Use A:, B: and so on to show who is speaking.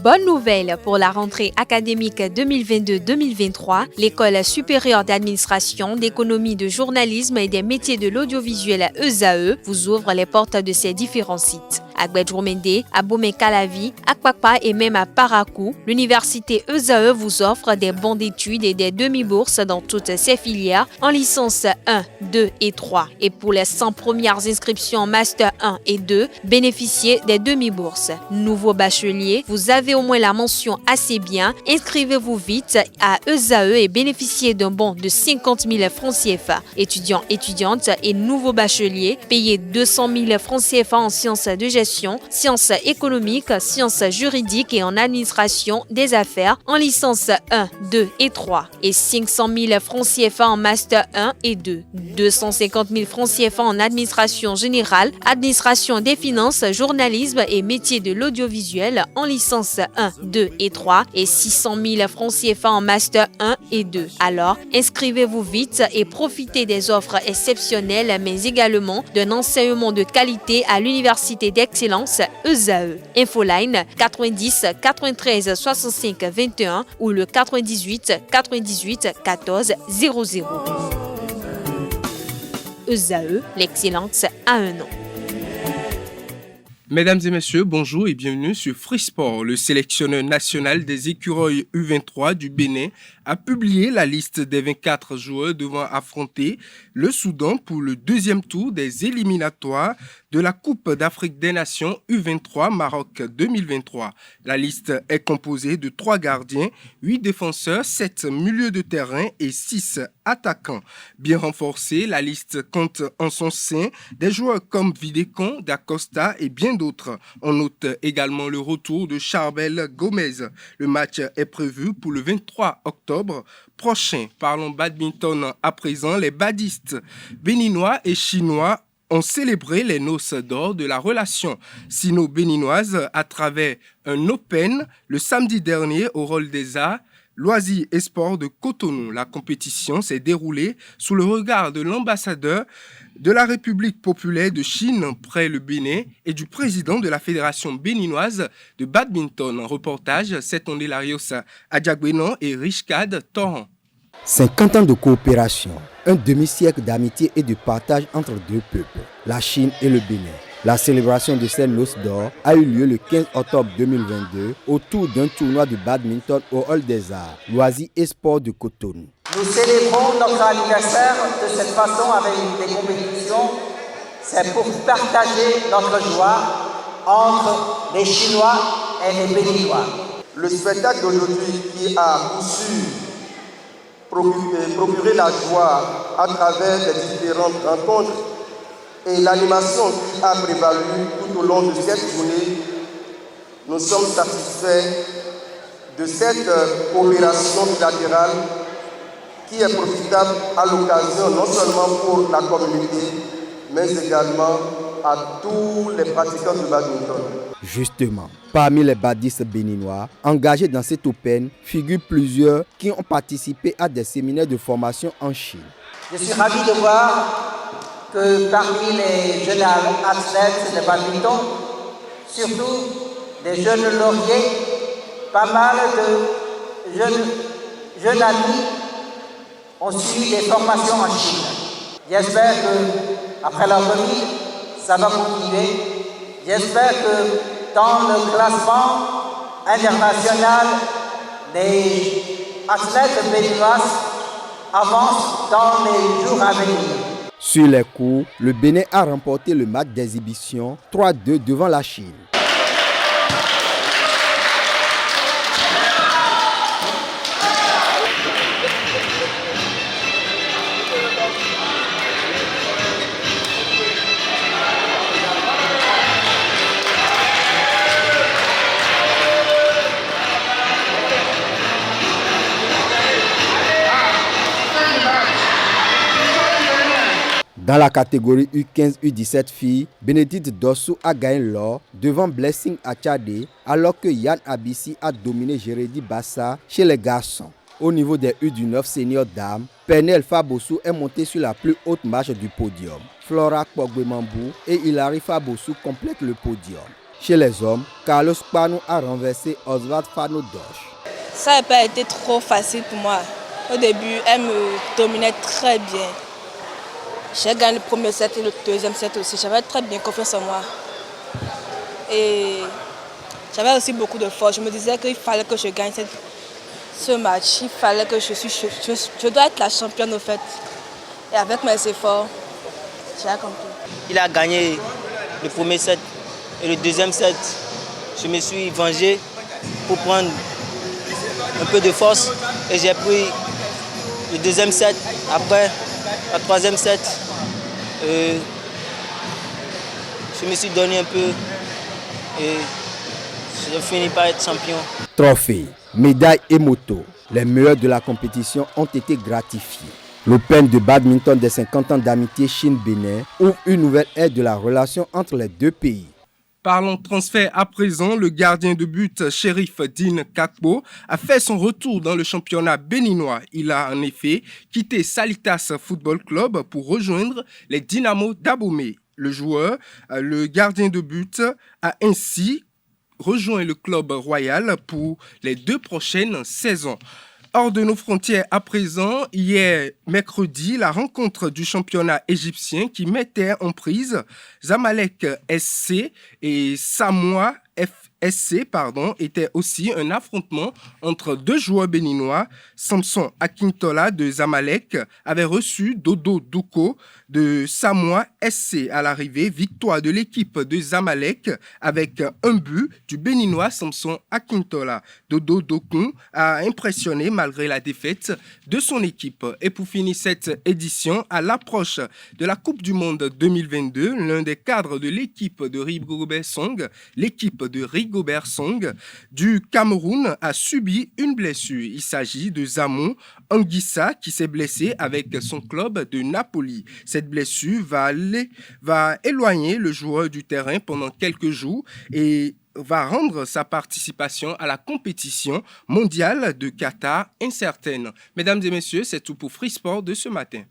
A: Bonne nouvelle pour la rentrée académique 2022-2023, l'École supérieure d'administration, d'économie, de journalisme et des métiers de l'audiovisuel ESAE vous ouvre les portes de ses différents sites. À Gbedjourmende, à Bomé-Calavi, à Kpakpa et même à Parakou, l'université ESAE vous offre des bons d'études et des demi-bourses dans toutes ses filières en licence 1, 2 et 3. Et pour les 100 premières inscriptions en master 1 et 2, bénéficiez des demi-bourses. Nouveau bachelier, vous avez au moins la mention assez bien, inscrivez-vous vite à ESAE et bénéficiez d'un bon de 50 000 francs CFA. Étudiants, étudiantes et nouveaux bacheliers, payez 200 000 francs CFA en sciences de gestion, sciences économiques, sciences juridiques et en administration des affaires en licence 1, 2 et 3 et 500 000 francs CFA en master 1 et 2, 250 000 francs CFA en administration générale, administration des finances, journalisme et métiers de l'audiovisuel en licence 1, 2 et 3 et 600 000 francs CFA en master 1 et 2. Alors, inscrivez-vous vite et profitez des offres exceptionnelles mais également d'un enseignement de qualité à l'université d'excellence ESAE. Infoline 90 93 65 21 ou le 98 98 14 00. ESAE, l'excellence a un nom.
B: Mesdames et messieurs, bonjour et bienvenue sur Free Sport. Le sélectionneur national des écureuils U23 du Bénin a publié la liste des 24 joueurs devant affronter le Soudan pour le deuxième tour des éliminatoires de la Coupe d'Afrique des Nations U23 Maroc 2023. La liste est composée de 3 gardiens, 8 défenseurs, 7 milieux de terrain et 6 attaquants. Bien renforcée, la liste compte en son sein des joueurs comme Videkon, Dacosta et bien d'autres. On note également le retour de Charbel Gomez. Le match est prévu pour le 23 octobre prochain. Parlons badminton à présent. Les badistes béninois et chinois ont célébré les noces d'or de la relation sino-béninoise à travers un Open le samedi dernier au Hall des Arts, Loisirs et Sports de Cotonou. La compétition s'est déroulée sous le regard de l'ambassadeur de la République populaire de Chine près le Bénin et du président de la Fédération béninoise de badminton. Un reportage, c'est Larios Adjagbenon et Richcad Torrent.
C: 50 ans de coopération, un demi-siècle d'amitié et de partage entre deux peuples, la Chine et le Bénin. La célébration de ces noces d'or a eu lieu le 15 octobre 2022 autour d'un tournoi de badminton au Hall des Arts, Loisirs et Sports de Cotonou.
D: Nous célébrons notre anniversaire de cette façon avec des compétitions. C'est pour partager notre joie entre les Chinois et les Béninois.
E: Le spectacle d'aujourd'hui qui a su procurer la joie à travers les différentes rencontres et l'animation qui a prévalu tout au long de cette journée, nous sommes satisfaits de cette coopération bilatérale qui est profitable à l'occasion non seulement pour la communauté, mais également à tous les pratiquants de badminton.
C: Justement, parmi les badistes béninois engagés dans cet Open figurent plusieurs qui ont participé à des séminaires de formation en Chine.
D: Je suis ravi de voir que parmi les jeunes athlètes de badminton, surtout des jeunes lauriers, pas mal de jeunes amis ont suivi des formations en Chine. J'espère qu'après la remise, ça va continuer. J'espère que dans le classement international, les athlètes béninois avancent dans les jours à venir.
C: Sur les cours, le Bénin a remporté le match d'exhibition 3-2 devant la Chine. Dans la catégorie U15-U17 filles, Bénédicte Dossou a gagné l'or devant Blessing Achade, alors que Yann Abissi a dominé Jérédy Bassa chez les garçons. Au niveau des U19 seniors dames, Pernelle Fabossou est montée sur la plus haute marche du podium. Flora Kpogbe-Mambou et Hilary Fabossou complètent le podium. Chez les hommes, Carlos Panou a renversé Oswald Fano-Doche.
F: Ça n'a pas été trop facile pour moi. Au début, elle me dominait très bien. J'ai gagné le premier set et le deuxième set aussi. J'avais très bien confiance en moi. Et j'avais aussi beaucoup de force. Je me disais qu'il fallait que je gagne ce match. Il fallait que je dois être la championne au fait. Et avec mes efforts, j'ai accompli.
G: Il a gagné le premier set et le deuxième set. Je me suis vengé pour prendre un peu de force et j'ai pris le deuxième set. Après, le troisième set, je me suis donné un peu et j'ai fini par être champion.
C: Trophées, médailles et motos, les meilleurs de la compétition ont été gratifiés. L'Open de badminton des 50 ans d'amitié Chine-Bénin ouvre une nouvelle ère de la relation entre les deux pays.
B: Parlons transfert à présent. Le gardien de but Sheriff Dean Kakpo a fait son retour dans le championnat béninois. Il a en effet quitté Salitas Football Club pour rejoindre les Dynamo d'Abomey. Le joueur, le gardien de but, a ainsi rejoint le club royal pour les 2 prochaines saisons. Hors de nos frontières à présent, hier mercredi, la rencontre du championnat égyptien qui mettait en prise Zamalek SC et Samoa SC était aussi un affrontement entre 2 joueurs béninois. Samson Akintola de Zamalek avait reçu Dodo Doko de Samoa SC. À l'arrivée, victoire de l'équipe de Zamalek avec un but du béninois Samson Akintola. Dodo Doko a impressionné malgré la défaite de son équipe. Et pour finir cette édition, à l'approche de la Coupe du Monde 2022, l'un des cadres de l'équipe de Rigobert Song, l'équipe de Rigobert Song du Cameroun a subi une blessure. Il s'agit de Zamon Anguissa qui s'est blessé avec son club de Napoli. Cette blessure va éloigner le joueur du terrain pendant quelques jours et va rendre sa participation à la compétition mondiale de Qatar incertaine. Mesdames et messieurs, c'est tout pour Free Sport de ce matin.